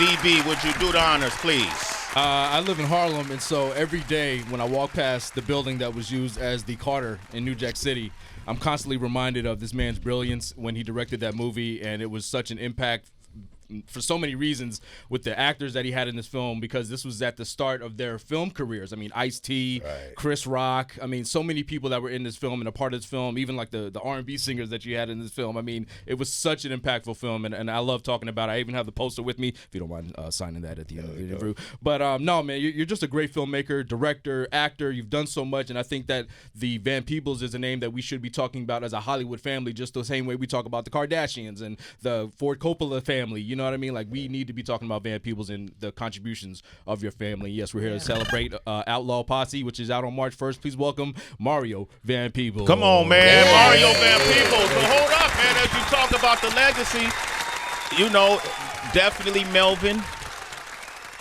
DB, would you do the honors, please? I live in Harlem, and so every day when I walk past the building that was used as the Carter in New Jack City, I'm constantly reminded of this man's brilliance when he directed that movie, and it was such an impact for so many reasons with the actors that he had in this film, because this was at the start of their film careers. I mean, Ice-T, Right. Chris Rock. I mean, so many people that were in this film and a part of this film, even like the R&B singers that you had in this film. I mean, it was such an impactful film, and I love talking about it. I even have the poster with me, if you don't mind signing that at the end of the interview. But no, man, you're just a great filmmaker, director, actor. You've done so much, and I think that the Van Peebles is a name that we should be talking about as a Hollywood family, just the same way we talk about the Kardashians and the Ford Coppola family. You know what I mean? Like, we need to be talking about Van Peebles and the contributions of your family. Yes, we're here to celebrate Outlaw Posse, which is out on March 1st. Please welcome Mario Van Peebles. Come on, man. Mario Van Peebles. So hold up, man, as you talk about the legacy, you know, definitely Melvin.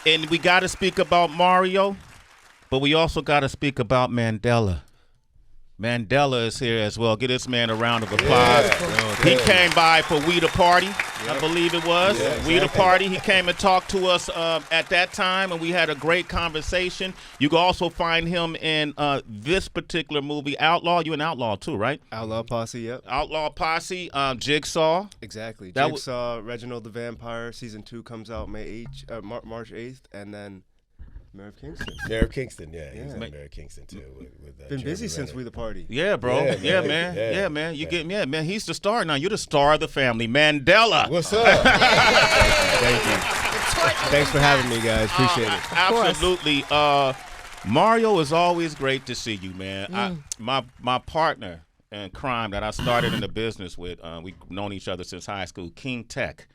And we got to speak about Mario, but we also got to speak about Mandela. Mandela is here as well. Give this man a round of applause. He came by for We the Party, I believe it was. We the Party. He came and talked to us at that time, and we had a great conversation. You can also find him in this particular movie, Outlaw. You an outlaw too, right? Outlaw Posse, yep. Outlaw Posse, Jigsaw. Exactly. That Jigsaw, Reginald the Vampire, season 2 comes out March 8th, and then Merv Kingston. Merv Kingston, yeah. He's on Merv Kingston, too. With Been busy since We the Party. Yeah, bro. Yeah, man. Yeah, man. You get yeah, man. He's the star now. You're the star of the family. Mandela. What's up? Thank you. Thanks for having me, guys. Appreciate it. Absolutely. Mario, is always great to see you, man. My partner in crime that I started in the business with, we've known each other since high school, King Tech.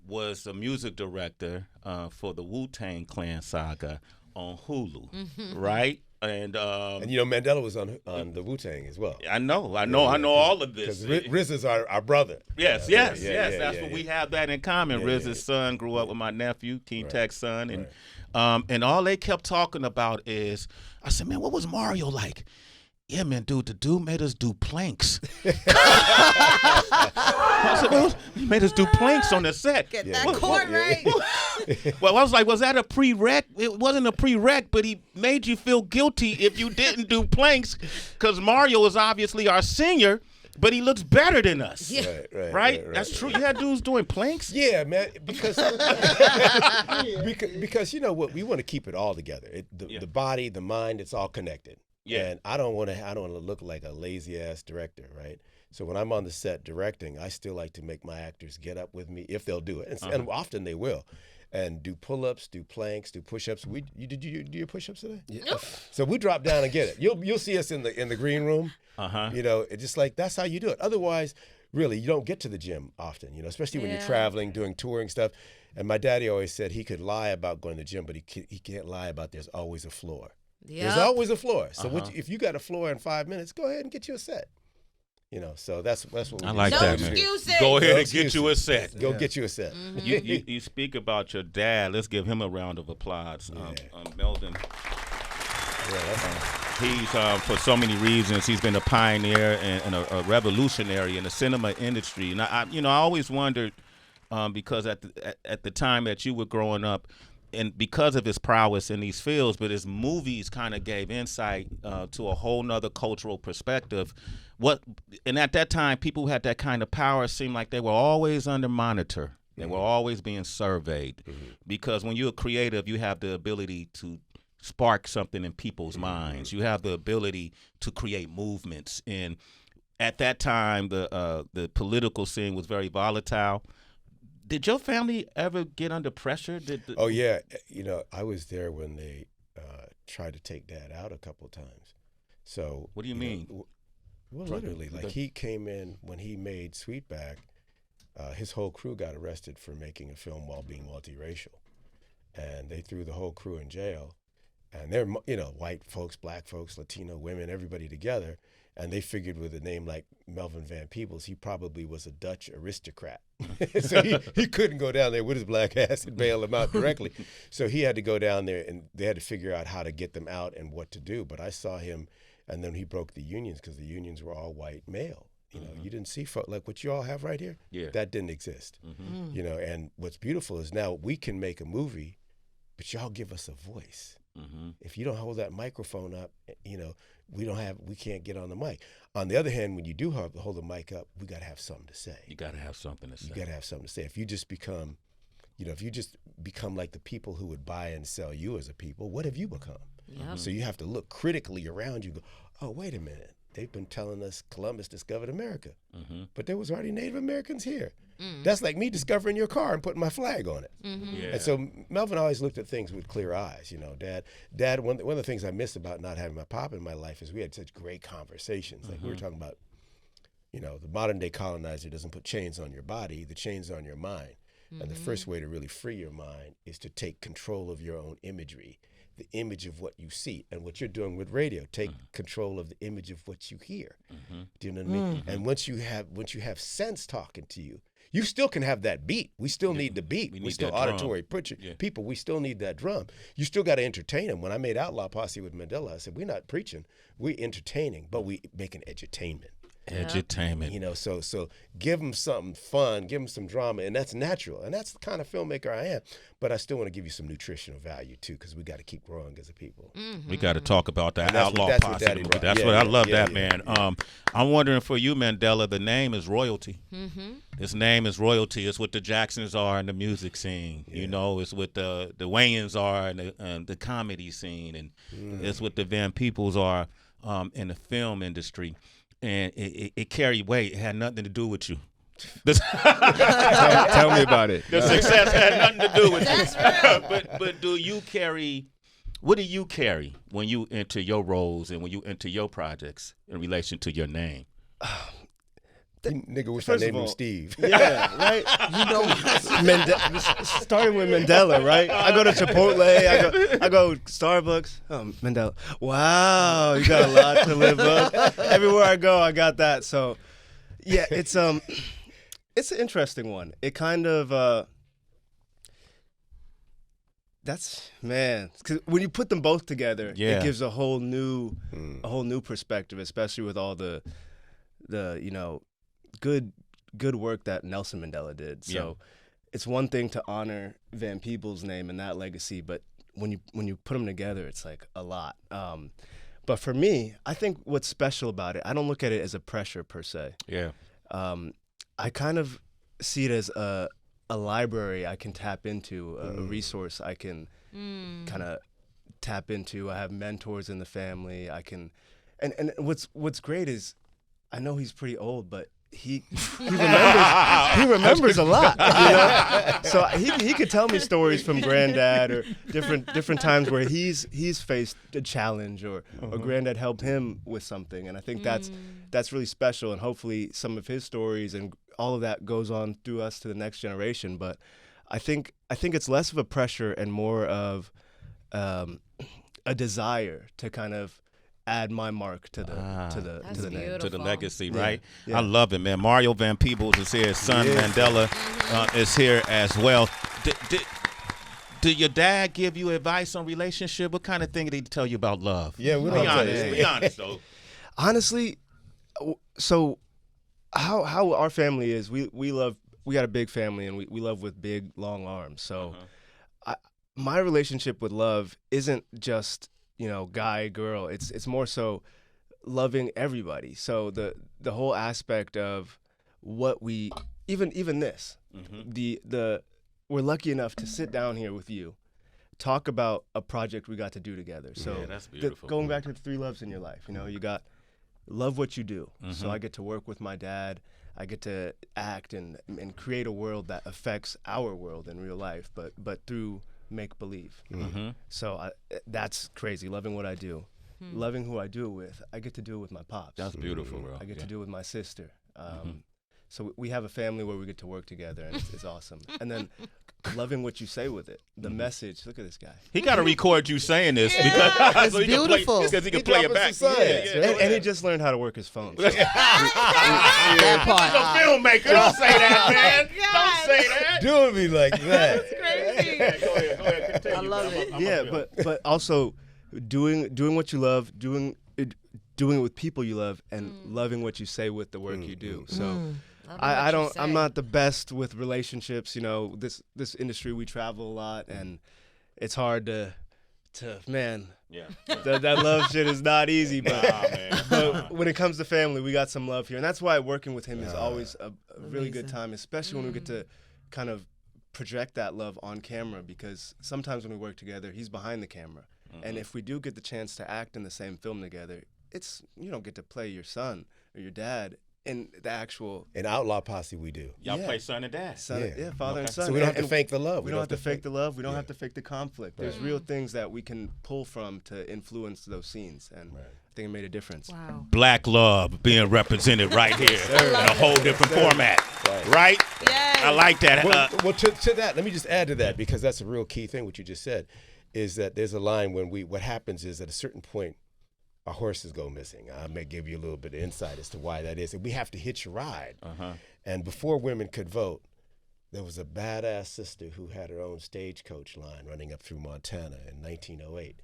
Was a music director for the Wu-Tang Clan saga on Hulu, right? And you know, Mandela was on the Wu-Tang as well. I know all of this. Because Riz is our brother. Yes. That's what we have that in common. Riz's son grew up with my nephew, King Tech's son, and all they kept talking about is, I said, man, what was Mario like? Yeah, man, dude, the dude made us do planks. I said, well, he made us do planks on the set. Get that chord right. Well, I was like, was that a prereq? It wasn't a prereq, but he made you feel guilty if you didn't do planks, because Mario is obviously our senior, but he looks better than us. Yeah. Right? That's true. You had dudes doing planks? Yeah, man, because because you know what, we want to keep it all together. The body, the mind, it's all connected. Yeah. And I don't want to look like a lazy ass director, right? So when I'm on the set directing, I still like to make my actors get up with me if they'll do it, and often they will, and do pull-ups, do planks, do push-ups. Did you do your push-ups today? Yeah. Nope. So we drop down and get it. You'll see us in the green room. You know, it's just like that's how you do it. Otherwise, really, you don't get to the gym often. You know, especially when you're traveling, doing touring stuff. And my daddy always said he could lie about going to the gym, but he can't lie about there's always a floor. Yep. There's always a floor. So if you got a floor in 5 minutes, go ahead and get you a set. You know, so that's what we do. I like that, man. Excuses. Go ahead and get you a set. Go get you a set. You speak about your dad. Let's give him a round of applause. Melvin. He's for so many reasons. He's been a pioneer and a revolutionary in the cinema industry. And I always wondered because at the time that you were growing up, and because of his prowess in these fields, but his movies kind of gave insight to a whole nother cultural perspective. And at that time, people who had that kind of power seemed like they were always under monitor. They were always being surveyed. Because when you're creative, you have the ability to spark something in people's minds. You have the ability to create movements. And at that time, the political scene was very volatile. Did your family ever get under pressure? Oh, yeah. You know, I was there when they tried to take Dad out a couple of times. So what do you mean? Well, literally, like he came in when he made Sweetback, his whole crew got arrested for making a film while being multiracial. And they threw the whole crew in jail. And they're, white folks, black folks, Latino women, everybody together. And they figured with a name like Melvin Van Peebles, he probably was a Dutch aristocrat. So he couldn't go down there with his black ass and bail them out directly. So he had to go down there, and they had to figure out how to get them out and what to do. But I saw him, and then he broke the unions because the unions were all white male. You know, you didn't see like what you all have right here. Yeah. That didn't exist. You know, and what's beautiful is now we can make a movie, but y'all give us a voice. If you don't hold that microphone up, you know, we can't get on the mic. On the other hand, when you do hold the mic up, we got to have something to say. You got to have something to say. You got to have something to say. If you just become, you know, if you just become like the people who would buy and sell you as a people, what have you become? So you have to look critically around you. Go, oh, wait a minute. They've been telling us Columbus discovered America, but there was already Native Americans here. That's like me discovering your car and putting my flag on it. Yeah. And so Melvin always looked at things with clear eyes. You know, Dad. One of the things I miss about not having my pop in my life is we had such great conversations. Like we were talking about, you know, the modern day colonizer doesn't put chains on your body; the chains are on your mind. And the first way to really free your mind is to take control of your own imagery, the image of what you see. And what you're doing with radio, take control of the image of what you hear. Do you know what I mean? And once you have sense talking to you, you still can have that beat. We still need the beat. We still auditory people. We still need that drum. You still got to entertain them. When I made Outlaw Posse with Mandela, I said, we're not preaching. We're entertaining, but we making edutainment. Edutainment. You know, so give them something fun, give them some drama, and that's natural. And that's the kind of filmmaker I am. But I still want to give you some nutritional value, too, because we got to keep growing as a people. We got to talk about that Outlaw that's Posse. what Daddy brought. That's what I love that, man. I'm wondering for you, Mandela, the name is royalty. This name is royalty. It's what the Jacksons are in the music scene. You know, it's what the Wayans are in the comedy scene. And it's what the Van Peebles are in the film industry. And it carried weight. It had nothing to do with you. Tell me about it. The success had nothing to do with That's you. real. But do you carry? What do you carry when you enter your roles and when you enter your projects in relation to your name? Nigga wish I First of named him all- Steve. Yeah, right. You know, starting with Mandela, right? I go to Chipotle, I go Starbucks. Oh, Mandela. Wow, you got a lot to live up. Everywhere I go, I got that. So, yeah, it's an interesting one. It kind of that's man, 'cause when you put them both together, it gives a whole new perspective, especially with all the you know, good work that Nelson Mandela did. So it's one thing to honor Van Peebles' name and that legacy, but when you put them together, it's like a lot. But for me, I think what's special about it, I don't look at it as a pressure per se. Yeah. I kind of see it as a library I can tap into, a resource I can kind of tap into. I have mentors in the family. I can, and what's great is I know he's pretty old, but he remembers a lot, you know? So he could tell me stories from granddad or different times where he's faced a challenge or granddad helped him with something, and I think that's really special, and hopefully some of his stories and all of that goes on through us to the next generation. But I think it's less of a pressure and more of a desire to kind of add my mark to the name, to the legacy, Yeah, right? yeah. I love it, man. Mario Van Peebles is here. His son Mandela is here as well. Did your dad give you advice on relationship? What kind of thing did he tell you about love? Yeah, we Be don't honest. tell you. Be honest, though. Honestly, so how our family is, we got a big family and we love with big long arms. So my relationship with love isn't just, you know, guy, girl. It's more so loving everybody. So the whole aspect of what we even this, we're lucky enough to sit down here with you, talk about a project we got to do together. So Yeah, that's beautiful. going back to the 3 loves in your life, you know, you got love what you do. So I get to work with my dad. I get to act and create a world that affects our world in real life, but through make believe. So that's crazy. Loving what I do, loving who I do it with. I get to do it with my pops. That's beautiful, bro. I get to do it with my sister. So we have a family where we get to work together, and it's awesome. And then loving what you say with it, the message. Look at this guy. He got to record you saying this It's because he beautiful. Because he can play it back. And he just learned how to work his phone. So. That part. He's a filmmaker. Don't say that, man. God. Don't say that. Doing me like that. Crazy. Go ahead. Continue. I love it. Yeah, but also doing what you love, doing doing it with people you love and loving what you say with the work you do. So I'm not the best with relationships. You know, this industry, we travel a lot, and it's hard to man. Yeah. That love shit is not easy, but when it comes to family, we got some love here, and that's why working with him is always a really good time, especially when we get to kind of project that love on camera, because sometimes when we work together, he's behind the camera, and if we do get the chance to act in the same film together, you don't get to play your son or your dad in the actual. In Outlaw Posse, we do. Y'all play son and dad. Father and son. So we don't have to fake the love. We don't have to fake the love. We don't have to fake the conflict. There's real things that we can pull from to influence those scenes, and I think it made a difference. Wow. Black love being represented right here in a whole different format, right? Yes. I like that. Well, to that, let me just add to that, because that's a real key thing. What you just said is that there's a line when what happens is at a certain point, our horses go missing. I may give you a little bit of insight as to why that is. And we have to hitch a ride. And before women could vote, there was a badass sister who had her own stagecoach line running up through Montana in 1908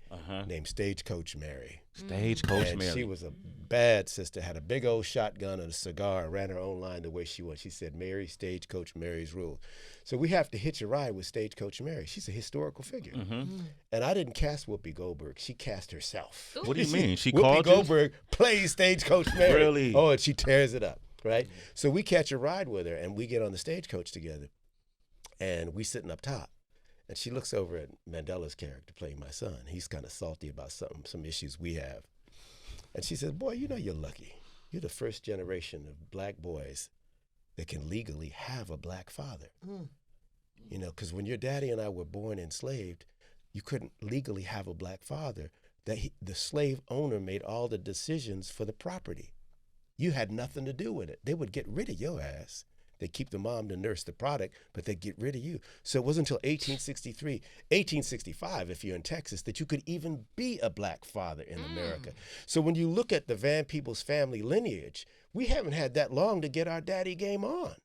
named Stagecoach Mary. Stagecoach And Mary. she was a bad sister, had a big old shotgun and a cigar, ran her own line the way she was. She said, Mary, Stagecoach Mary's rule. So we have to hitch a ride with Stagecoach Mary. She's a historical figure. And I didn't cast Whoopi Goldberg. She cast herself. What do you mean? She Whoopi called you? Goldberg plays Stagecoach Mary. Really? Oh, and she tears it up, right? So we catch a ride with her, and we get on the stagecoach together, and we sitting up top. And she looks over at Mandela's character playing my son. He's kind of salty about some issues we have. And she says, boy, you know you're lucky. You're the first generation of black boys that can legally have a black father. You know, because when your daddy and I were born enslaved, you couldn't legally have a black father. The slave owner made all the decisions for the property. You had nothing to do with it. They would get rid of your ass. They'd keep the mom to nurse the product, but they'd get rid of you. So it wasn't until 1863, 1865, if you're in Texas, that you could even be a black father in America. So when you look at the Van Peebles family lineage, we haven't had that long to get our daddy game on.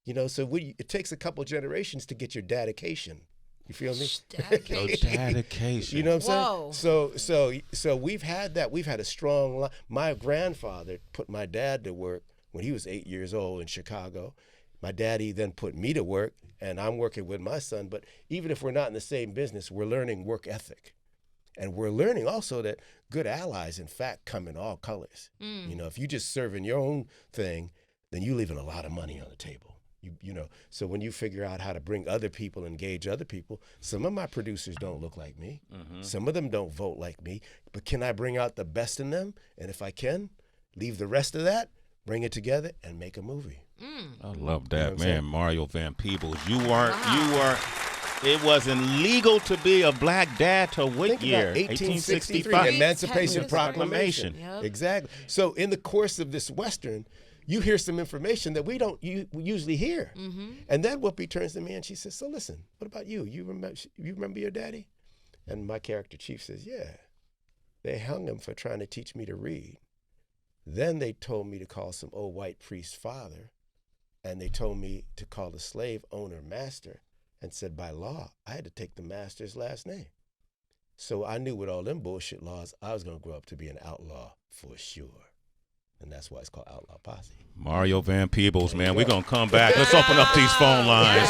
You know, so it takes a couple generations to get your dedication. You feel me? Dedication. You know what I'm saying? So we've had that. We've had a strong line. My grandfather put my dad to work when he was 8 years old in Chicago. My daddy then put me to work, and I'm working with my son. But even if we're not in the same business, we're learning work ethic. And we're learning also that good allies, in fact, come in all colors. You know, if you just serving your own thing, then you're leaving a lot of money on the table. You know, so when you figure out how to bring other people, engage other people, some of my producers don't look like me. Some of them don't vote like me. But can I bring out the best in them? And if I can, leave the rest of that, bring it together, and make a movie. I love that, You know man. Mario Van Peebles. You weren't. It wasn't legal to be a black dad till what Think year? about 1863, Emancipation Proclamation. Yep. Exactly. So in the course of this Western, you hear some information that we don't usually hear. And then Whoopi turns to me and she says, so listen, what about you? You remember your daddy? And my character chief says, yeah. They hung him for trying to teach me to read. Then they told me to call some old white priest father. And they told me to call the slave owner master, and said by law, I had to take the master's last name. So I knew with all them bullshit laws, I was going to grow up to be an outlaw for sure. And that's why it's called Outlaw Posse. Mario Van Peebles, man. We're going to come back. Let's open up these phone lines.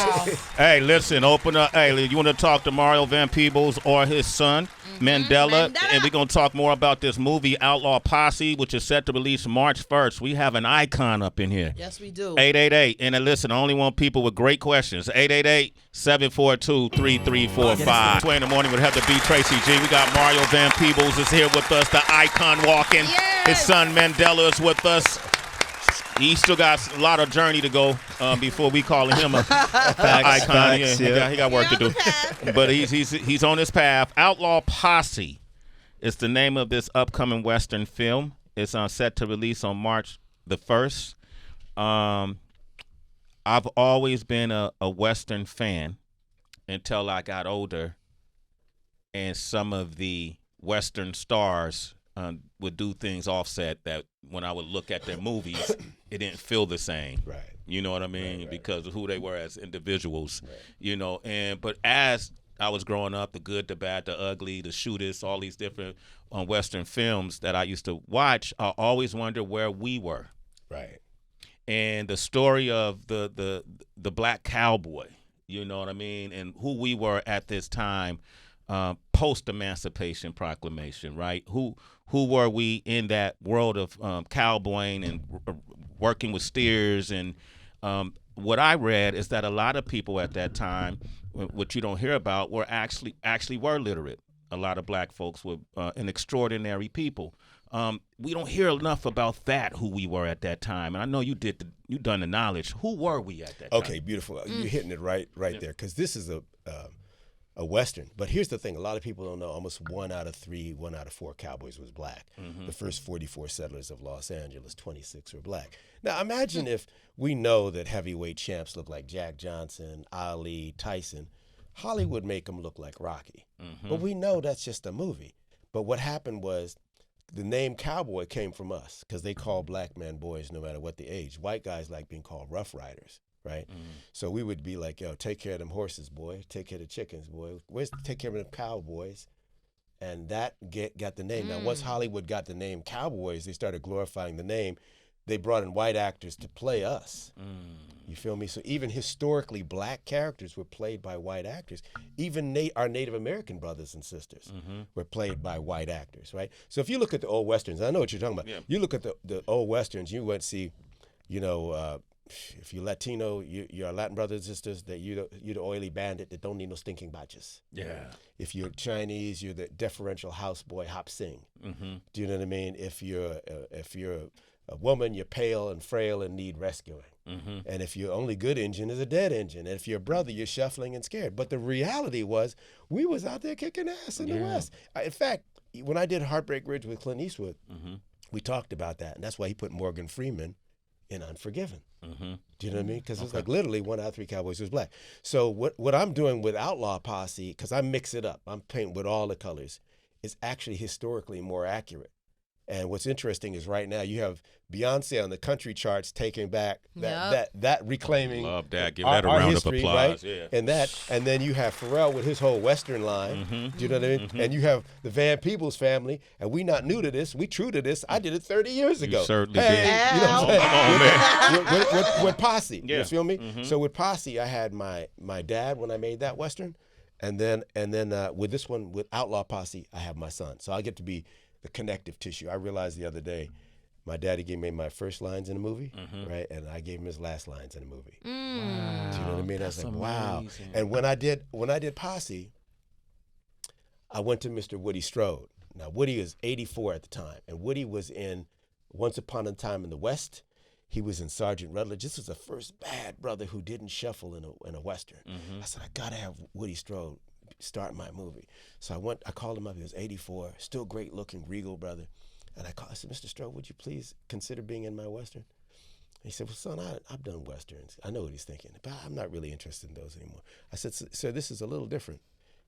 Hey, listen, open up. Hey, you want to talk to Mario Van Peebles or his son, Mandela? And we're going to talk more about this movie, Outlaw Posse, which is set to release March 1st. We have an icon up in here. Yes, we do. 888. And listen, I only want people with great questions. 888-742-3345. Sway in the morning with Heather B. Tracy G. We got Mario Van Peebles is here with us, the icon walking. Yes. His son Mandela is with us. He still got a lot of journey to go before we call him a icon. He got work to do. But he's on his path. Outlaw Posse is the name of this upcoming Western film. It's set to release on March the 1st. I've always been a Western fan until I got older, and some of the Western stars would do things offset that when I would look at their movies, it didn't feel the same. Right. You know what I mean? Right. Because of who they were as individuals. Right. You know, but as I was growing up, The Good, the Bad, the Ugly, The Shootist, all these different Western films that I used to watch, I always wondered where we were. Right. And the story of the black cowboy, you know what I mean, and who we were at this time, post-Emancipation Proclamation, right? Who were we in that world of cowboying and working with steers? And what I read is that a lot of people at that time, what you don't hear about, were actually were literate. A lot of black folks were an extraordinary people. We don't hear enough about that, who we were at that time. And I know you done the knowledge. Who were we at that time? Okay, beautiful. You're hitting it right there, because this is a Western. But here's the thing. A lot of people don't know almost 1 out of 3, 1 out of 4 cowboys was black. The first 44 settlers of Los Angeles, 26 were black. Now, imagine if we know that heavyweight champs look like Jack Johnson, Ali, Tyson. Hollywood make them look like Rocky. But we know that's just a movie. But what happened was the name cowboy came from us, because they call black men boys no matter what the age. White guys like being called rough riders, right? So we would be like, yo, take care of them horses, boy. Take care of the chickens, boy. Take care of them cowboys. And that got the name. Now, once Hollywood got the name cowboys, they started glorifying the name. They brought in white actors to play us. You feel me? So even historically black characters were played by white actors. Even our Native American brothers and sisters were played by white actors, right? So if you look at the old Westerns, I know what you're talking about. Yeah. You look at the old Westerns, you went see, you know, if you're Latino, you're Latin brothers and sisters, that you're the oily bandit that don't need no stinking bachas. Yeah. If you're Chinese, you're the deferential houseboy Hop Sing. Do you know what I mean? If you're a woman, you're pale and frail and need rescuing. And if your only good engine is a dead engine. And if you're a brother, you're shuffling and scared. But the reality was, we was out there kicking ass in the West. In fact, when I did Heartbreak Ridge with Clint Eastwood, we talked about that. And that's why he put Morgan Freeman in Unforgiven. Do you know what I mean? Because it's like literally 1 out of 3 cowboys was black. So what I'm doing with Outlaw Posse, because I mix it up, I'm painting with all the colors, is actually historically more accurate. And what's interesting is right now you have Beyonce on the country charts taking back that reclaiming Love that. Give our, that a our round history, of applause. right? Yeah. And then you have Pharrell with his whole Western line. Do you know what I mean? And you have the Van Peebles family, and we not new to this. We true to this. I did it 30 years ago. You certainly did. You know what I'm saying? Come on, man. With Posse, Yeah. you feel me? So with Posse, I had my dad when I made that Western, and then with this one with Outlaw Posse, I have my son. So I get to be the connective tissue. I realized the other day, my daddy gave me my first lines in a movie, right? And I gave him his last lines in a movie. Do you know what I mean? I was like, wow. And when I did Posse, I went to Mr. Woody Strode. Now, Woody was 84 at the time, and Woody was in Once Upon a Time in the West. He was in Sergeant Rutledge. This was the first bad brother who didn't shuffle in a Western. I said, I gotta have Woody Strode start my movie. So I called him up. He was 84, still great looking, regal brother. And I said, Mr. Strode, would you please consider being in my Western? And he said, well, son, I've done Westerns. I know what he's thinking, but I'm not really interested in those anymore. I said, sir, this is a little different.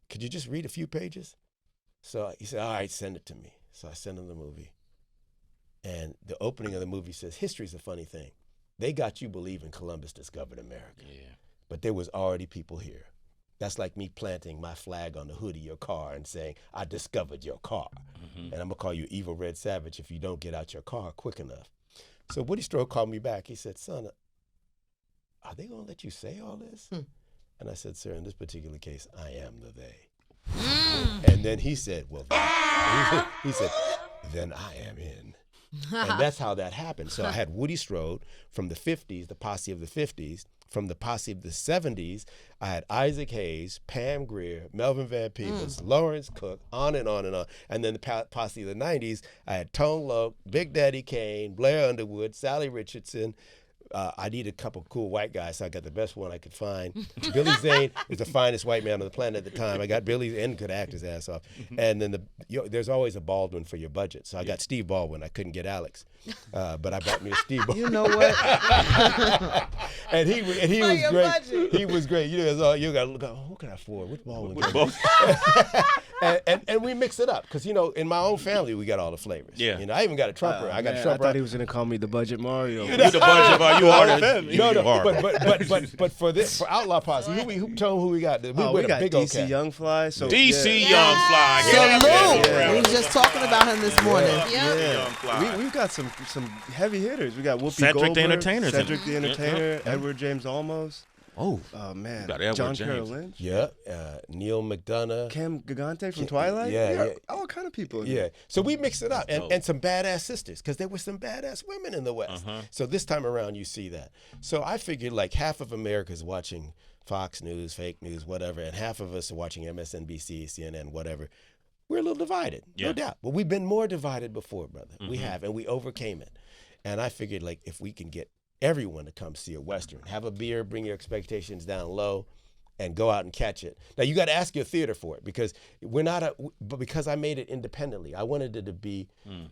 Could you just read a few pages? So he said, all right, send it to me. So I sent him the movie. And the opening of the movie says, history's a funny thing. They got you believing Columbus discovered America. But there was already people here. That's like me planting my flag on the hood of your car and saying, I discovered your car. And I'm going to call you Evil Red Savage if you don't get out your car quick enough. So Woody Strode called me back. He said, son, are they going to let you say all this? And I said, sir, in this particular case, I am the they. And then he said, well, he said, then I am in. And that's how that happened. So I had Woody Strode from the 50s, the Posse of the 50s. From the Posse of the 70s, I had Isaac Hayes, Pam Grier, Melvin Van Peebles, Lawrence Cook, on and on and on. And then the Posse of the 90s, I had Tone Loc, Big Daddy Kane, Blair Underwood, Sally Richardson. I needed a couple cool white guys, so I got the best one I could find. Billy Zane is the finest white man on the planet at the time. I got Billy and could act his ass off. And then there's always a Baldwin for your budget. So I got Steve Baldwin. I couldn't get Alex, but I bought me a Steve Baldwin. You know what? and he was great. Budget. He was great. You know, you got to look at who can I afford? Which Baldwin? and we mix it up because in my own family we got all the flavors. Yeah. I even got a trumper. I got a trumper. I thought he was gonna call me the Budget Mario. You the budget, you you are with them. No, You are. but for Outlaw Posse, who told who we got? We We got big DC okay. Young Fly. So DC yeah. Young Fly. Salute. Yeah. We was just talking about him this morning. Young Fly. We've got some heavy hitters. We got Whoopi Cedric the Goldberg, Entertainer's in Cedric it. the Entertainer, Edward James Olmos. Oh, Man, got Edward John James. Carroll Lynch, Yeah, Neil McDonough. Cam Gigante from Twilight. Yeah, We got yeah. all kind of people. in Yeah, there. so we mixed it up, dope. and some badass sisters, because there were some badass women in the West. So this time around, you see that. So I figured like half of America's watching Fox News, fake news, whatever, and half of us are watching MSNBC, CNN, whatever. We're a little divided, Yeah. no doubt. But we've been more divided before, brother. We have, and we overcame it. And I figured like if we can get everyone to come see a Western, have a beer, bring your expectations down low, and go out and catch it. Now you got to ask your theater for it because we're not but because I made it independently. I wanted it to be,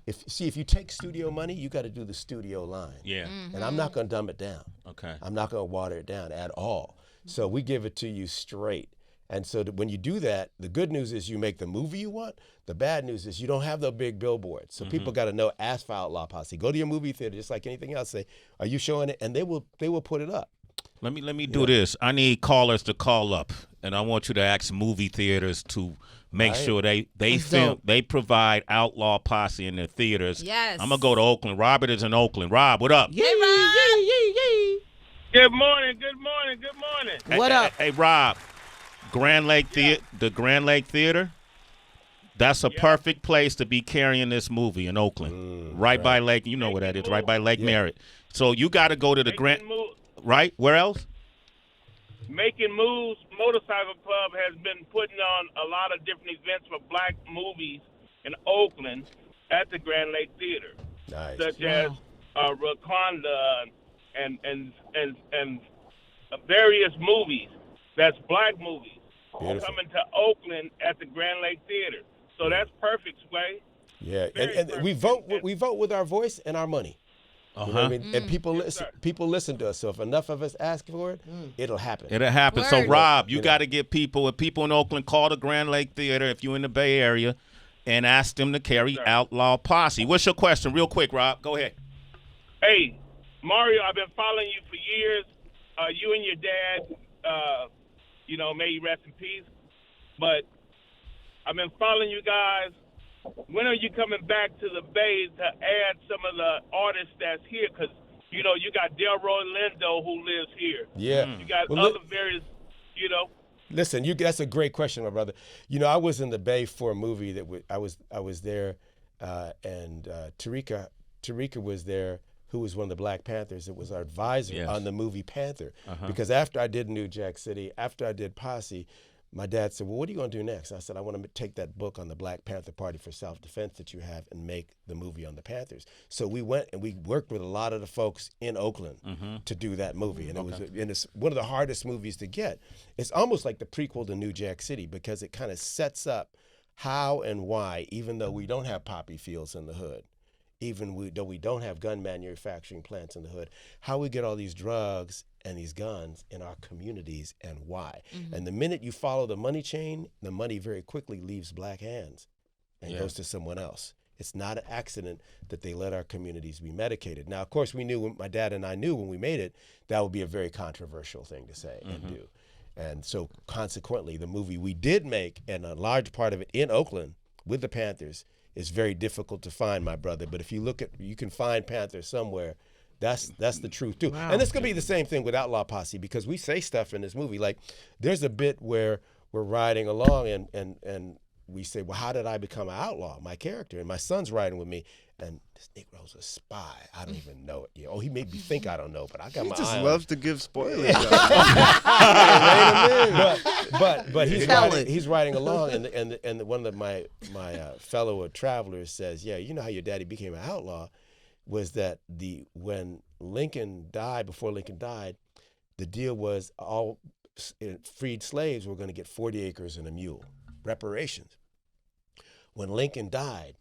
if you take studio money, you got to do the studio line. yeah. And I'm not going to dumb it down. Okay. I'm not going to water it down at all. So we give it to you straight. And so when you do that, the good news is you make the movie you want. The bad news is you don't have the big billboards. So people got to know, ask for Outlaw Posse. Go to your movie theater, just like anything else. Say, are you showing it? And they will put it up. Let me do this. I need callers to call up, and I want you to ask movie theaters to make sure they film, they provide Outlaw Posse in their theaters. Yes. I'm gonna go to Oakland. Robert is in Oakland. Rob, what up? Hey, Rob. Good morning, good morning, good morning. What up? Hey, Rob, Grand Lake the Grand Lake Theater. That's a perfect place to be carrying this movie in Oakland, right by Lake. You know where that is, right by Lake Merritt. So you got to go to the Grand. Right? Where else? Making Moves Motorcycle Club has been putting on a lot of different events for black movies in Oakland at the Grand Lake Theater, Nice. such as Raconda and various movies. That's black movies Beautiful. coming to Oakland at the Grand Lake Theater. So that's perfect, Sway. Yeah, Very and we perfect. vote with our voice and our money. You know what I mean? And people listen. sir. People listen to us. So if enough of us ask for it, it'll happen. It'll happen. So Word. Rob, you Yeah. got to get people in Oakland, call the Grand Lake Theater if you're in the Bay Area, and ask them to carry Outlaw Posse. What's your question, real quick, Rob? Go ahead. Hey, Mario, I've been following you for years. You and your dad, may he rest in peace. But I've been following you guys. When are you coming back to the Bay to add some of the artists that's here? Because, you got Delroy Lindo who lives here. Yeah. You got Well, other various, Listen, that's a great question, my brother. I was in the Bay for a movie that I was there, and Tarika was there, who was one of the Black Panthers. It was our advisor on the movie Panther. Because after I did New Jack City, after I did Posse, my dad said, well, what are you going to do next? I said, I want to take that book on the Black Panther Party for Self-Defense that you have and make the movie on the Panthers. So we went and we worked with a lot of the folks in Oakland to do that movie. And it's one of the hardest movies to get. It's almost like the prequel to New Jack City because it kind of sets up how and why, even though we don't have poppy fields in the hood, though we don't have gun manufacturing plants in the hood, how we get all these drugs and these guns in our communities and why. And the minute you follow the money chain, the money very quickly leaves black hands and goes to someone else. It's not an accident that they let our communities be medicated. Now, of course, my dad and I knew when we made it, that would be a very controversial thing to say and do. And so consequently, the movie we did make, and a large part of it in Oakland with the Panthers, is very difficult to find, my brother. But if you you can find Panthers somewhere. That's the truth too. Wow. And it's gonna be the same thing with Outlaw Posse because we say stuff in this movie. Like there's a bit where we're riding along and we say, well, how did I become an outlaw? My character, and my son's riding with me, and this Negro's a spy. I don't even know it. Oh, he made me think I don't know, but I got my Just eye on loves him. to give spoilers. But he's riding along, and one of my fellow travelers says, yeah, you know how your daddy became an outlaw was that when Lincoln died, before Lincoln died, the deal was all freed slaves were going to get 40 acres and a mule, reparations. When Lincoln died,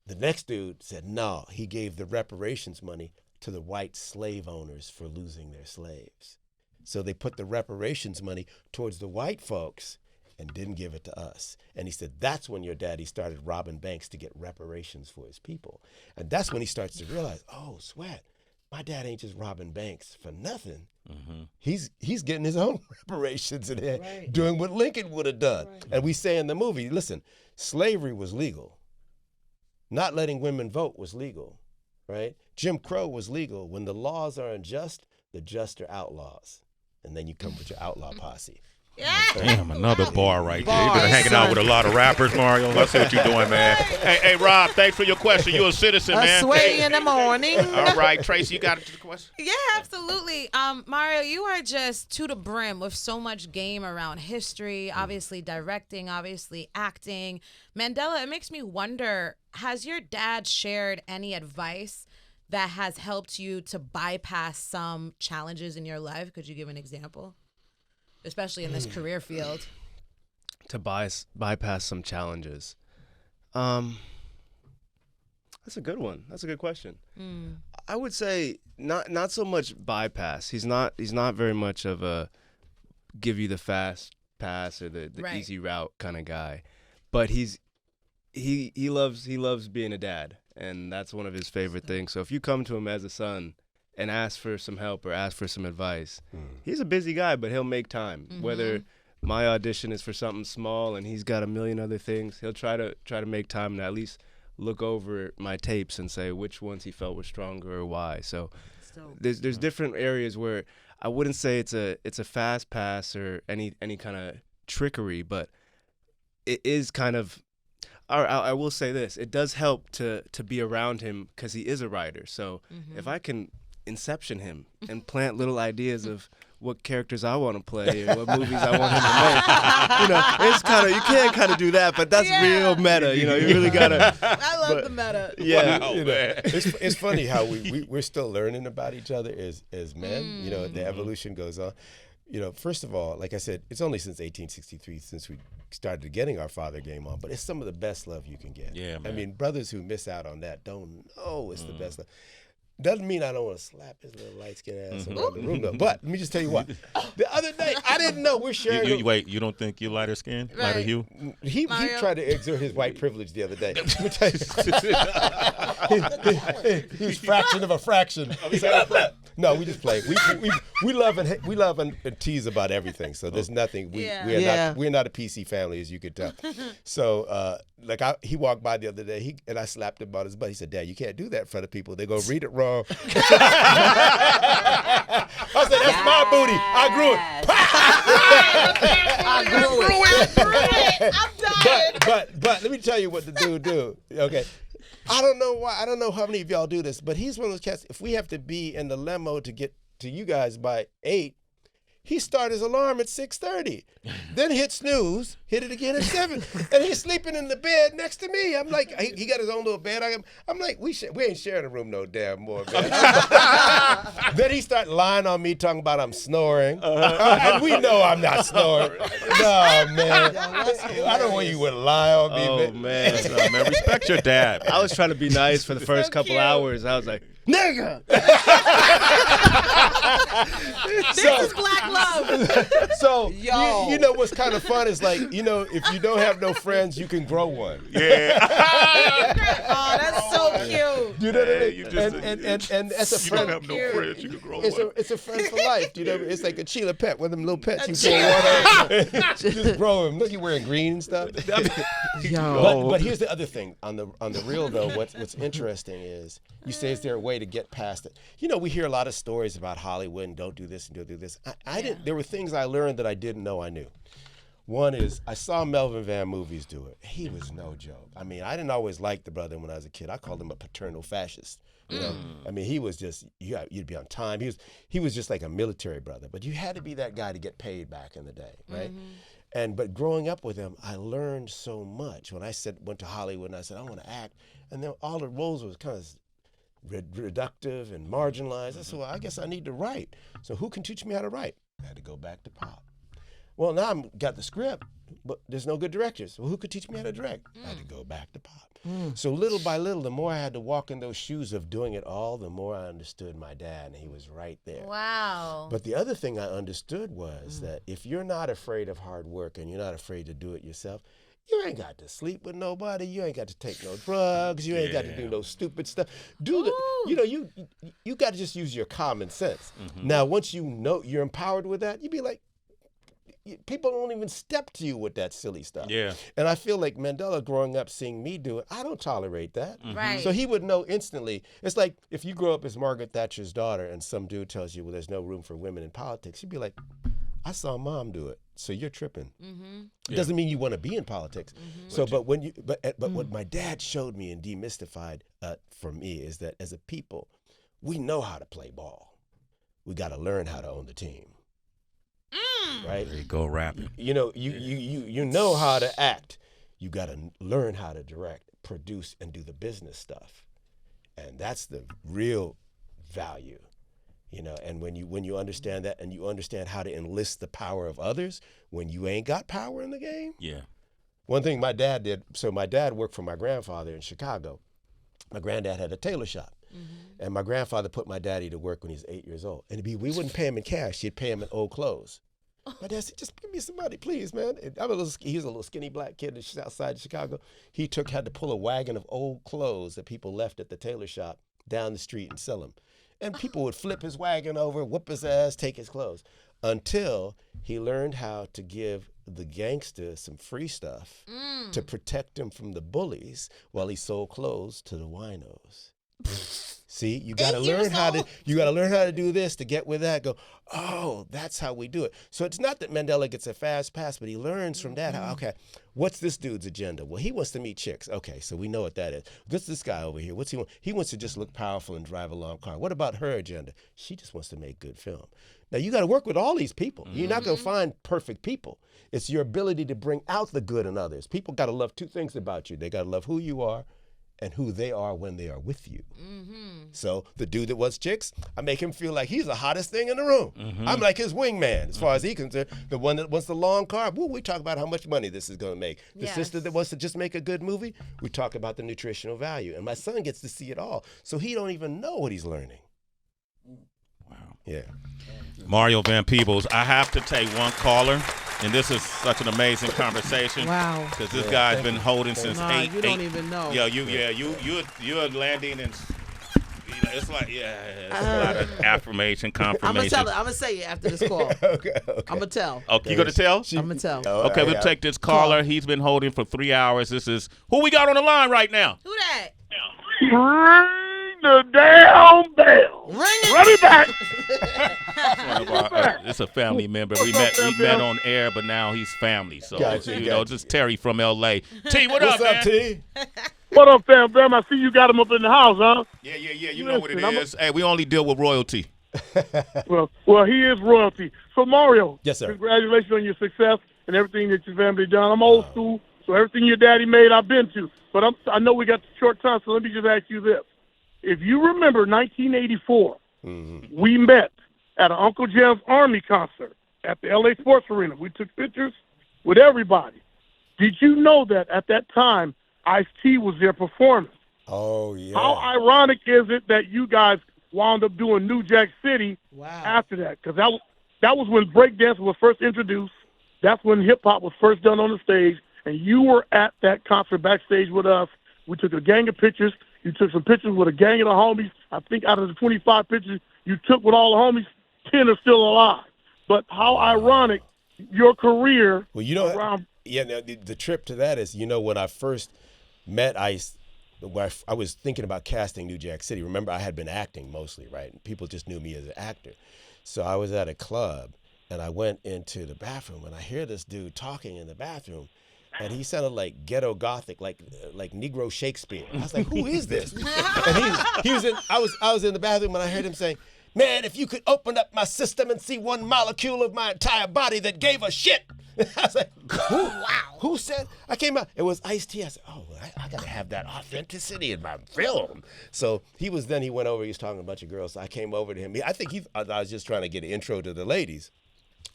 the next dude said no, he gave the reparations money to the white slave owners for losing their slaves. So they put the reparations money towards the white folks and didn't give it to us. And he said, that's when your daddy started robbing banks to get reparations for his people. And that's when he starts to realize, oh, sweat, my dad ain't just robbing banks for nothing. He's getting his own reparations and doing what Lincoln would have done. And we say in the movie, listen, slavery was legal. Not letting women vote was legal, right? Jim Crow was legal. When the laws are unjust, the just are outlaws. And then you come with your outlaw posse. Yeah. Damn, another bar right there. Bars, You've been hanging out son. with a lot of rappers, Mario. I see what you're doing, man. Hey, Rob, thanks for your question. You're a citizen, A man. sway in the morning. All right, Tracy, you got a question? Yeah, absolutely. Mario, you are just to the brim with so much game around history, obviously directing, obviously acting. Mandela, it makes me wonder, has your dad shared any advice that has helped you to bypass some challenges in your life? Could you give an example? Especially in this career field. To bypass some challenges. That's a good one. That's a good question. I would say not so much bypass. He's not very much of a give you the fast pass or the Right. easy route kind of guy. But he loves being a dad, and that's one of his favorite things. So if you come to him as a son and ask for some help or ask for some advice, he's a busy guy, but he'll make time. Whether my audition is for something small and he's got a million other things, he'll try to make time and at least look over my tapes and say which ones he felt were stronger or why. So there's different areas where I wouldn't say it's a fast pass or any kind of trickery, but it is kind of. I will say this: it does help to be around him because he is a writer. So if I can inception him and plant little ideas of what characters I want to play or what movies I want him to make, it's kind of, you can kind of do that, but that's real meta. You really gotta. I love the meta. Yeah, Wow, man. It's funny how we're still learning about each other as men. The evolution goes on. First of all, like I said, it's only since 1863 since we started getting our father game on, but it's some of the best love you can get. Yeah, man. I mean, brothers who miss out on that don't know it's the best love. Doesn't mean I don't want to slap his little light-skinned ass around the room, though. But let me just tell you what. The other day, I didn't know we're sharing. Wait, you don't think you're lighter skinned? Lighter Right. hue? He tried to exert his white privilege the other day. Let me tell you. He was fraction of a fraction. No, we just play. We love and tease about everything. So there's nothing. We're not a PC family, as you could tell. So he walked by the other day. And I slapped him on his butt. He said, "Dad, you can't do that in front of people. They're gonna read it wrong." I said, "That's my booty. I grew it." I'm done. But let me tell you what the dude do. Okay. I don't know why. I don't know how many of y'all do this, but he's one of those cats. If we have to be in the limo to get to you guys by 8, he started his alarm at 6:30, then hit snooze, hit it again at 7, and he's sleeping in the bed next to me. I'm like, he got his own little bed. I'm like, we ain't sharing a room no damn more, man. Then he started lying on me, talking about I'm snoring, and we know I'm not snoring. No, man, I don't want you would lie on me, Oh man. man. Man, respect your dad. I was trying to be nice for the first couple cute. hours. I was like, nigga. This is black love. So Yo. you know what's kind of fun is like, if you don't have no friends, you can grow one. Yeah. Oh, that's so cute. You know what I mean? You just- and as a You don't friend, have no friends. You can grow it's one. a friend for life. It's like a Sheila pet, one of them little pets you pour water on. Just grow him. Look, you wearing green and stuff. Yo. But here's the other thing. On the real though, what's interesting is you say, is there a way to get past it? We hear a lot of stories about Hollywood and don't do this and don't do this. I didn't. There were things I learned that I didn't know I knew. One is I saw Melvin Van movies do it. He was no joke. I mean, I didn't always like the brother when I was a kid. I called him a paternal fascist. I mean, he was just you'd be on time. He was just like a military brother. But you had to be that guy to get paid back in the day, right? But growing up with him, I learned so much. When I went to Hollywood and I said I want to act, and then all the roles was kind of reductive and marginalized. I said, well, I guess I need to write. So who can teach me how to write? I had to go back to Pop. Well, now I've got the script, but there's no good directors. Well, who could teach me how to direct? I had to go back to Pop. So little by little, the more I had to walk in those shoes of doing it all, the more I understood my dad, and he was right there. Wow. But the other thing I understood was that if you're not afraid of hard work and you're not afraid to do it yourself, You ain't got to sleep with nobody. You ain't got to take no drugs. You ain't got to do no stupid stuff. You got to just use your common sense. Now, once you know you're empowered with that, you be like, people don't even step to you with that silly stuff. Yeah. And I feel like Mandela growing up seeing me do it, I don't tolerate that. Right. So he would know instantly. It's like if you grow up as Margaret Thatcher's daughter and some dude tells you, well, there's no room for women in politics, you'd be like, I saw mom do it, so you're tripping. It doesn't mean you want to be in politics. So, but what my dad showed me and demystified for me is that as a people, we know how to play ball. We got to learn how to own the team. Right? There you go, rapping. You know, you know how to act. You got to learn how to direct, produce, and do the business stuff, and that's the real value. You know, and when you understand that, and you understand how to enlist the power of others when you ain't got power in the game. Yeah. One thing my dad did. So my dad worked for my grandfather in Chicago. My granddad had a tailor shop. And my grandfather put my daddy to work when he was 8 years old. And we wouldn't pay him in cash. He'd pay him in old clothes. My dad said, just give me some money, please, man. He was a little skinny black kid outside Chicago. He had to pull a wagon of old clothes that people left at the tailor shop down the street and sell them. And people would flip his wagon over, whoop his ass, take his clothes. Until he learned how to give the gangster some free stuff to protect him from the bullies while he sold clothes to the winos. See, you gotta learn how to do this to get with that. Go, oh, that's how we do it. So it's not that Mandela gets a fast pass, but he learns from that. How, okay, what's this dude's agenda? Well, he wants to meet chicks. Okay, so we know what that is. This guy over here, what's he want? He wants to just look powerful and drive a long car. What about her agenda? She just wants to make good film. Now you got to work with all these people. You're not gonna find perfect people. It's your ability to bring out the good in others. People got to love two things about you. They got to love who you are and who they are when they are with you. So the dude that wants chicks, I make him feel like he's the hottest thing in the room. I'm like his wingman as far as he's concerned. The one that wants the long car, we talk about how much money this is gonna make. The sister that wants to just make a good movie, we talk about the nutritional value. And my son gets to see it all. So he don't even know what he's learning. Wow. Yeah. Mario Van Peebles, I have to take one caller, and this is such an amazing conversation. Wow. Because this guy's been holding since Nah, eight. you don't even know. You're landing and it's like it's a lot of affirmation, confirmation. I'm gonna say it after this call. Okay. I'm gonna tell. Okay, you gonna tell? I'm gonna tell. Okay, we'll take this caller. He's been holding for 3 hours. This is who we got on the line right now. Who that? Ring the damn bell. Ring it. Run it back. It's a family member. We met on air, but now he's family. So Gotcha. just Terry from L.A. T, What's up, man? T? What up, fam? I see you got him up in the house, huh? Yeah. You know what it is. Hey, we only deal with royalty. Well, he is royalty. So, Mario. Yes, sir. Congratulations on your success and everything that your family done. I'm old school, so everything your daddy made, I've been to. But I know we got short time, so let me just ask you this. If you remember 1984, we met at an Uncle Jim's Army concert at the L.A. Sports Arena. We took pictures with everybody. Did you know that at that time, Ice-T was there performing? Oh, yeah. How ironic is it that you guys wound up doing New Jack City after that? Because that was when breakdance was first introduced. That's when hip-hop was first done on the stage. And you were at that concert backstage with us. We took a gang of pictures. You took some pictures with a gang of the homies. I think out of the 25 pictures you took with all the homies, 10 are still alive. But how ironic your career around. Yeah, the trip to that is, when I first met Ice, I was thinking about casting New Jack City. Remember, I had been acting mostly, right? People just knew me as an actor. So I was at a club, and I went into the bathroom, and I hear this dude talking in the bathroom. And he sounded like ghetto gothic, like Negro Shakespeare. I was like, who is this? And he was in. I was in the bathroom and I heard him saying, "Man, if you could open up my system and see one molecule of my entire body that gave a shit." I was like, who? Wow. Who said? I came out. It was Ice-T. I said, oh, I got to have that authenticity in my film. So he went over. He was talking to a bunch of girls. So I came over to him. I think I was just trying to get an intro to the ladies.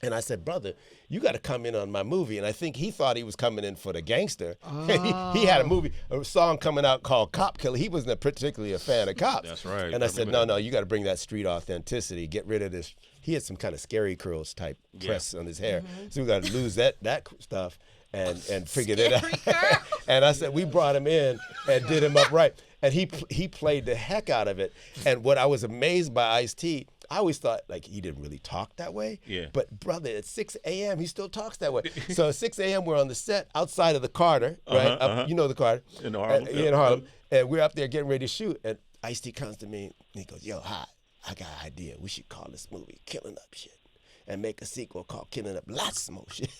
And I said, brother, you got to come in on my movie. And I think he thought he was coming in for the gangster. Oh. He had a song coming out called Cop Killer. He wasn't particularly a fan of cops. That's right. And I said, no, you got to bring that street authenticity. Get rid of this. He had some kind of scary curls type press on his hair. So we got to lose that stuff. and figured it out. And I said, we brought him in and did him up right. And he played the heck out of it. And what I was amazed by Ice-T, I always thought like he didn't really talk that way. Yeah. But brother, at 6 a.m. he still talks that way. So at 6 a.m. we're on the set outside of the Carter, right? You know the Carter. In Harlem. In Harlem. And we're up there getting ready to shoot. And Ice-T comes to me and he goes, yo, hi, I got an idea. We should call this movie Killing Up Shit and make a sequel called Killing Up Lots of More Shit.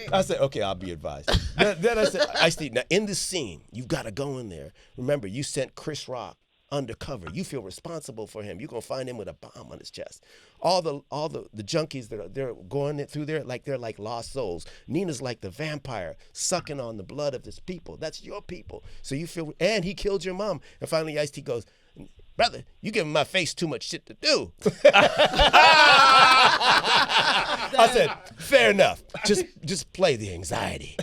I said, okay, I'll be advised. Then I said, Ice-T, now in this scene, you've got to go in there. Remember, you sent Chris Rock undercover. You feel responsible for him. You're gonna find him with a bomb on his chest. All the junkies that they're going through there, like they're like lost souls. Nina's like the vampire sucking on the blood of his people. That's your people. So you feel, and he killed your mom. And finally Ice-T goes, brother, you giving my face too much shit to do. I said, fair enough. Just play the anxiety.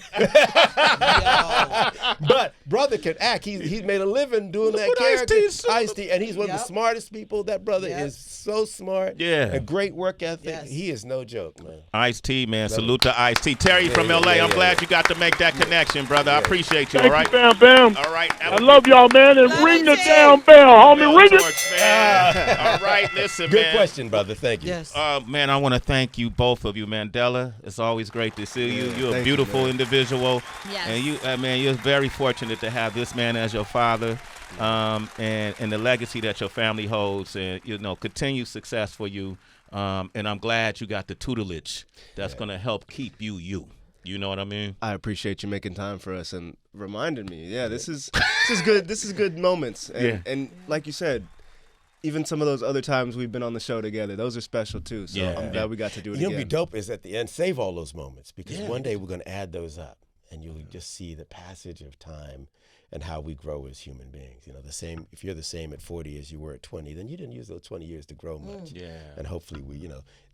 But brother can act. He's made a living doing that character. Ice-T, and he's one of the smartest people. That brother is so smart. Yeah. A great work ethic. Yes. He is no joke, man. Ice-T, man. Salute to Ice-T. Terry from L.A., I'm glad you got to make that connection, brother. I appreciate you, all right? Bam Bam. All right. I love y'all, man. And ring the damn bell, homie. Ring it. Man. All right, listen, Good man. question, brother. Thank you. Yes. Man, I want to thank you, both of you, Mandela. It's always great to see you. You're a thank you, beautiful man. individual. Yes. And you, man, you're very fortunate to have this man as your father, and the legacy that your family holds, and continued success for you. And I'm glad you got the tutelage that's going to help keep you. You know what I mean? I appreciate you making time for us and reminding me. Yeah, this is good. This is good moments. And like you said, even some of those other times we've been on the show together, those are special too. So I'm glad we got to do it You know again. what'd be dope is at the end, save all those moments, because one day we're going to add those up and you'll just see the passage of time and how we grow as human beings. The same, if you're the same at 40 as you were at 20, then you didn't use those 20 years to grow much. Yeah. And hopefully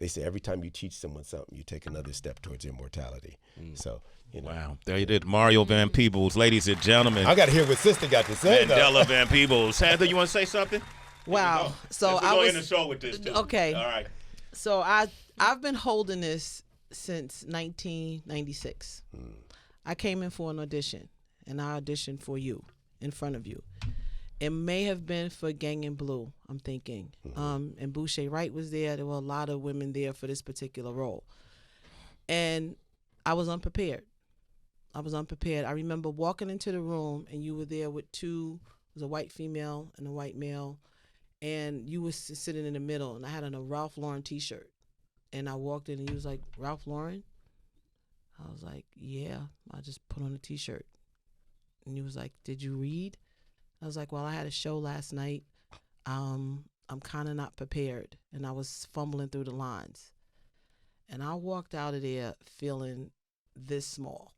they say every time you teach someone something, you take another step towards immortality. So, Wow. There you did. Mario Van Peebles, ladies and gentlemen. I got to hear what Sister got to say. Mandela Van Peebles. Heather, you want to say something? Wow. So Let's I go was in the show with this too. okay. All right. So I've been holding this since 1996. I came in for an audition, and I auditioned for you in front of you. It may have been for Gang in Blue, I'm thinking. And Boucher Wright was there. There were a lot of women there for this particular role. And I was unprepared. I remember walking into the room, and you were there with two, it was a white female and a white male, and you were sitting in the middle, and I had on a Ralph Lauren t-shirt. And I walked in, and he was like, Ralph Lauren? I was like, yeah, I just put on a t-shirt. And he was like, did you read? I was like, well, I had a show last night. I'm kind of not prepared. And I was fumbling through the lines. And I walked out of there feeling this small.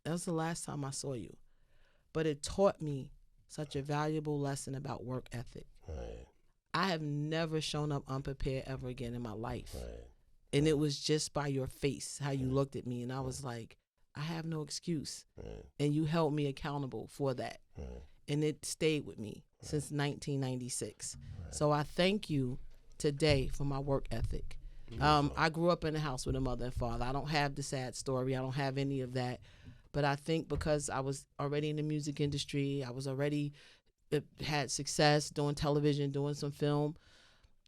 That was the last time I saw you. But it taught me such a valuable lesson about work ethic. Right. I have never shown up unprepared ever again in my life. Right. And it was just by your face, how you looked at me. And I was like, I have no excuse. Right. And you held me accountable for that. Right. And it stayed with me since 1996. Right. So I thank you today for my work ethic. I grew up in a house with a mother and father. I don't have the sad story. I don't have any of that. But I think because I was already in the music industry, I was already had success doing television, doing some film,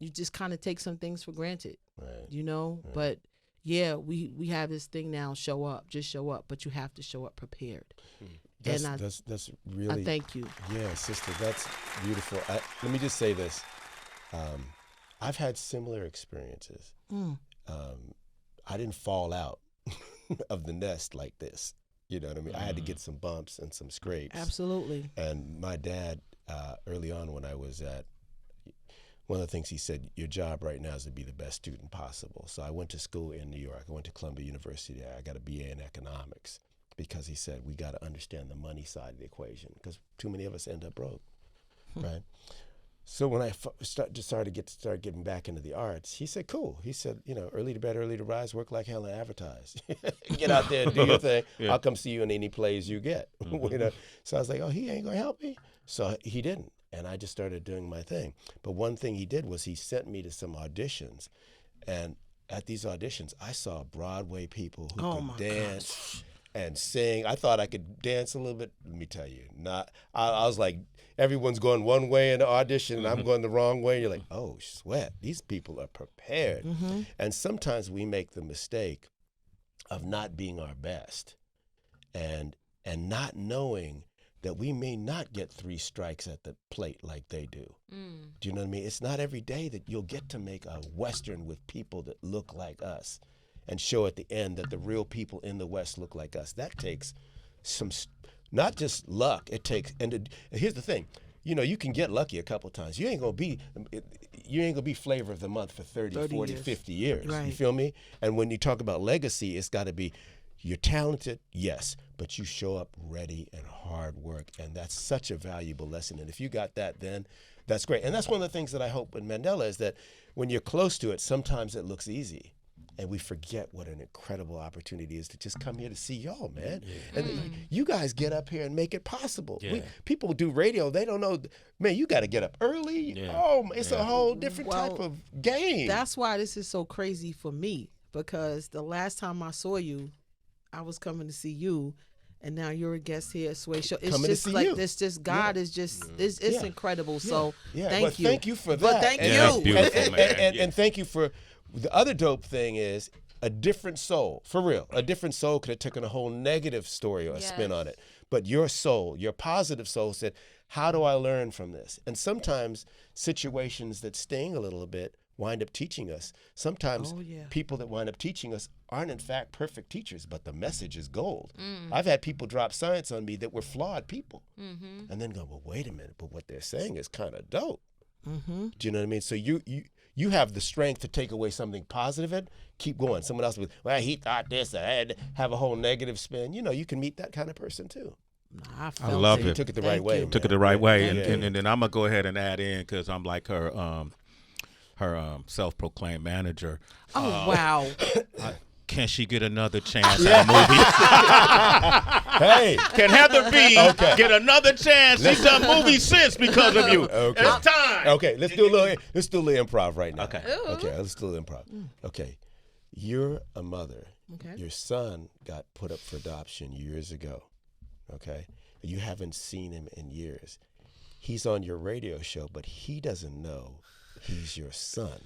you just kind of take some things for granted, right. But yeah, we have this thing now, just show up, but you have to show up prepared. That's really, I thank you. Yeah, sister, that's beautiful. Let me just say this. I've had similar experiences. I didn't fall out of the nest like this. You know what I mean? I had to get some bumps and some scrapes. Absolutely. And my dad, early on when I was one of the things he said, your job right now is to be the best student possible. So I went to school in New York. I went to Columbia University. I got a BA in economics because he said, we got to understand the money side of the equation because too many of us end up broke, right? So when I started getting back into the arts, he said, cool. He said, early to bed, early to rise, work like hell and advertise. Get out there and do your thing. Yeah. I'll come see you in any plays you get. So I was like, oh, he ain't going to help me? So he didn't. And I just started doing my thing. But one thing he did was he sent me to some auditions. And at these auditions, I saw Broadway people who Oh, could my dance and sing. I thought I could dance a little bit. Let me tell you, not. I was like, everyone's going one way in the audition, and I'm going the wrong way. You're like, oh, sweat. These people are prepared. And sometimes we make the mistake of not being our best, and not knowing that we may not get 3 strikes at the plate like they do. Do you know what I mean? It's not every day that you'll get to make a Western with people that look like us and show at the end that the real people in the West look like us. That takes some, not just luck, it takes, and here's the thing, you know, you can get lucky a couple times. You ain't gonna be flavor of the month for 30 40, years. 50 years. Right. You feel me? And when you talk about legacy, it's gotta be, you're talented, yes, but you show up ready and hard work, and that's such a valuable lesson. And if you got that, then that's great. And that's one of the things that I hope in Mandela is that when you're close to it, sometimes it looks easy. And we forget what an incredible opportunity is to just come here to see y'all, man. And you guys get up here and make it possible. People do radio, they don't know, man, you got to get up early. Oh, it's a whole different type of game. That's why this is so crazy for me, because the last time I saw you, I was coming to see you, and now you're a guest here at Sway Show. It's Coming just to see like you. this. Just God is just it's incredible. So Thank you. Thank you for that. But thank And- you. That's beautiful, man. And thank you for the other dope thing is a different soul, for real. A different soul could have taken a whole negative story or a spin on it. But your soul, your positive soul said, how do I learn from this? And sometimes situations that sting a little bit wind up teaching us. Sometimes people that wind up teaching us aren't in fact perfect teachers, but the message is gold. I've had people drop science on me that were flawed people and then go, well, wait a minute, but what they're saying is kind of dope. Do you know what I mean? So you have the strength to take away something positive and keep going. Someone else would, well, he thought this, I had to have a whole negative spin. You know, you can meet that kind of person too. I love You it. took it the right way. man. Took it the right way, Yeah. and then I'm gonna go ahead and add in because I'm like her self-proclaimed manager. Oh wow. Can she get another chance at a movie? Hey, Can Heather B get another chance? She's done movies since because of you. Okay. It's time. okay, let's do a little improv right now. Okay. Okay, let's do a little improv. Okay, you're a mother. Okay. Your son got put up for adoption years ago. Okay, you haven't seen him in years. He's on your radio show, but he doesn't know he's your son.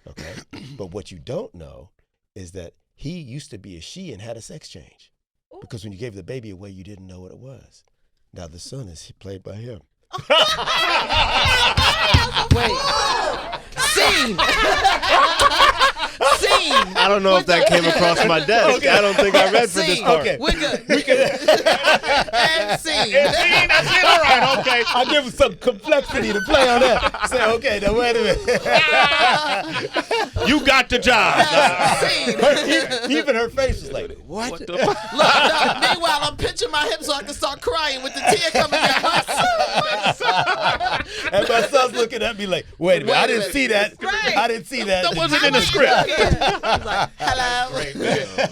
Okay, but what you don't know is that he used to be a she and had a sex change. Because when you gave the baby away, you didn't know what it was. Now the son is played by him. Wait. Scene. Scene. I don't know if that came across my desk. I don't think I read for this Scene. part. Okay. We're good. And scene. That's it. All right. Okay. I give him some complexity to play on that. Say, okay, now wait a minute. You got the job. Scene. Even her face was like, what? What the Look, meanwhile, I'm pinching my hips so I can start crying with the tear coming down my And my son's looking at me like, wait a minute, I didn't see that. Right. I didn't see that. That wasn't in the script. He's like, hello.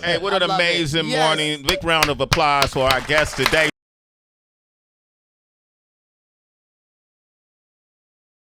Hey, what an I love it. amazing Yes. morning. Big round of applause for our guest today.